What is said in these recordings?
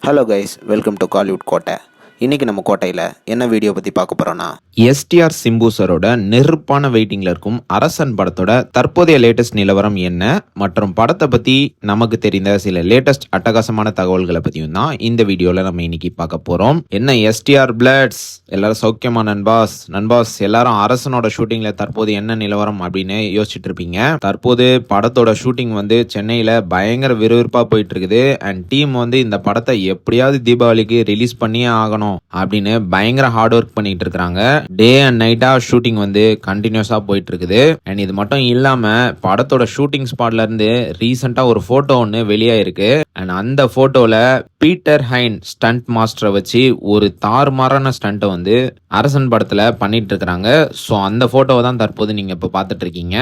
Hello guys, welcome to Kollywood கோட்டை. இன்றைக்கி நம்ம கோட்டையில் என்ன வீடியோ பற்றி பார்க்க போகிறோன்னா, எஸ்டிஆர் சிம்பு சரோட நெருப்பான வெயிட்டிங்கில் இருக்கும் அரசன் படத்தோட தற்போதைய லேட்டஸ்ட் நிலவரம் என்ன மற்றும் படத்தை பற்றி நமக்கு தெரிந்த சில லேட்டஸ்ட் அட்டகாசமான தகவல்களை பற்றியும் தான் இந்த வீடியோவில் நம்ம இன்னைக்கு பார்க்க போகிறோம். என்ன எஸ்டிஆர் பிளட்ஸ், எல்லாரும் சௌக்கியமா நண்பாஸ் எல்லாரும் அரசனோட ஷூட்டிங்கில் தற்போது என்ன நிலவரம் அப்படின்னு யோசிச்சுட்டு இருப்பீங்க. தற்போது படத்தோட ஷூட்டிங் வந்து சென்னையில் பயங்கர விறுவிறுப்பாக போயிட்டு இருக்குது. அண்ட் டீம் வந்து இந்த படத்தை எப்படியாவது தீபாவளிக்கு ரிலீஸ் பண்ணியே ஆகணும் அப்படின்னு பயங்கர ஹார்ட் ஒர்க் பண்ணிட்டு இருக்காங்க. டே அண்ட் நைட்டா ஷூட்டிங் வந்து கண்டினியூஸா போயிட்டு இருக்குது. அண்ட் இது மட்டும் இல்லாம படத்தோட ஷூட்டிங் ஸ்பாட்ல இருந்து ரீசெண்டா ஒரு போட்டோ ஒன்று வெளியாயிருக்கு. அண்ட் அந்த போட்டோல பீட்டர் ஹைன் ஸ்டண்ட் மாஸ்டரை வச்சு ஒரு தாறுமாறான ஸ்டண்ட்டை வந்து அரசன் படத்துல பண்ணிட்டு இருக்காங்க. ஸோ அந்த போட்டோவை தான் தற்போது நீங்க இப்ப பார்த்துட்டு இருக்கீங்க.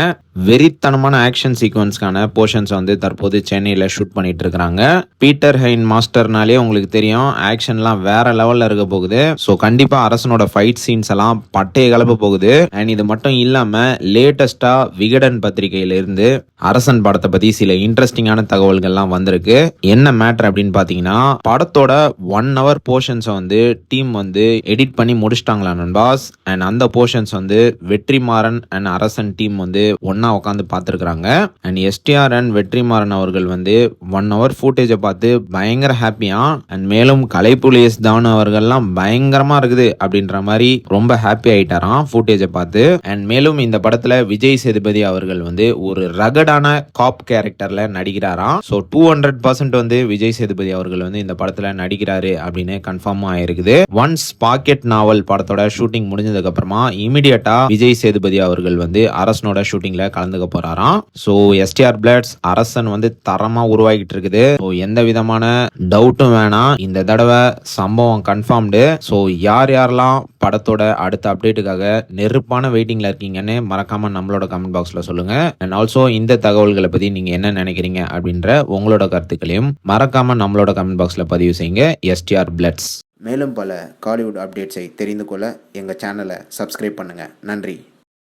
வெறித்தனமான ஆக்ஷன் சீக்வன்ஸ்க்கான போர்ஷன்ஸ் வந்து தற்போது சென்னையில ஷூட் பண்ணிட்டு இருக்காங்க. பீட்டர் ஹைன் மாஸ்டர்னாலே உங்களுக்கு தெரியும், ஆக்ஷன்லாம் வேற லெவல்ல இருக்க போகுது. ஸோ கண்டிப்பா அரசனோட ஃபைட் சீன்ஸ் எல்லாம் பட்டையை கலப்ப போகுது. அண்ட் இது மட்டும் இல்லாம லேட்டஸ்டா விகடன் பத்திரிகையில இருந்து அரசன் படத்தை பத்தி சில இன்ட்ரெஸ்டிங்கான தகவல்கள்லாம் வந்திருக்கு. என்ன மேட்டர் அப்படின்னு பாத்தீங்கன்னா, படத்தோட 1 hour போர்ஷன்ஸை வந்து டீம் வந்து எடிட் பண்ணி முடிச்சிட்டாங்களா நண்பாஸ். அண்ட் அந்த போர்ஷன்ஸ் வந்து வெற்றிமாறன் அண்ட் அரசன் டீம் வந்து ஒன்னா உட்காந்து பார்த்துருக்காங்க. அண்ட் எஸ்டிஆர் அண்ட் வெற்றிமாறன் அவர்கள் வந்து 1 hour ஃபுட்டேஜை பார்த்து பயங்கர ஹாப்பியா, அண்ட் மேலும் கலைப்புலி எஸ் தானு அவர்கள்லாம் பயங்கரமா இருக்குது அப்படின்ற மாதிரி ரொம்ப ஹாப்பி ஆயிட்டாராம் ஃபுட்டேஜை பார்த்து. அண்ட் மேலும் இந்த படத்துல விஜய் சேதுபதி அவர்கள் வந்து ஒரு ரகடான காப் கேரக்டர்ல நடிக்கிறாராம். ஸோ 200% வந்து விஜய் சேதுபதி அவர்கள் வந்து இந்த படத்துல நடிக்கிறாரு அப்படின்னு கன்ஃபார்ம் ஆயிருக்குது. ஒன்ஸ் பாக்கெட் நாவல் படத்தோட ஷூட்டிங் முடிஞ்சதுக்கு அப்புறமா இமிடியட்டா விஜய் சேதுபதி அவர்கள் வந்து அரசனோட ஷூட்டிங்ல கலந்துக்க போறாராம். ஸோ எஸ்டிஆர் பிளட்ஸ் அரசன் வந்து தரமா உருவாகிட்டு இருக்குது. ஸோ எந்த விதமான டவுட்டும் வேணாம், இந்த தடவை சம்பவம் கன்ஃபார்ம்டு. ஸோ யாரெல்லாம் படத்தோட அடுத்த அப்டேட்டுக்காக நெருப்பான வெயிட்டிங்ல இருக்கீங்கன்னு மறக்காம நம்மளோட கமெண்ட் பாக்ஸ்ல சொல்லுங்க. அண்ட் ஆல்சோ இந்த தகவல்களை பத்தி நீங்க என்ன நினைக்கிறீங்க அப்படின்ற உங்களோட கருத்துக்களையும் மறக்காம நம்மளோட கமெண்ட் பாக்ஸ்ல பதிவு செய்யுங்க. எஸ்டிஆர் பிளட்ஸ். மேலும் பல காலிவுட் அப்டேட்ஸை தெரிந்து கொள்ள எங்கள் சேனலை சப்ஸ்கிரைப் பண்ணுங்கள். நன்றி.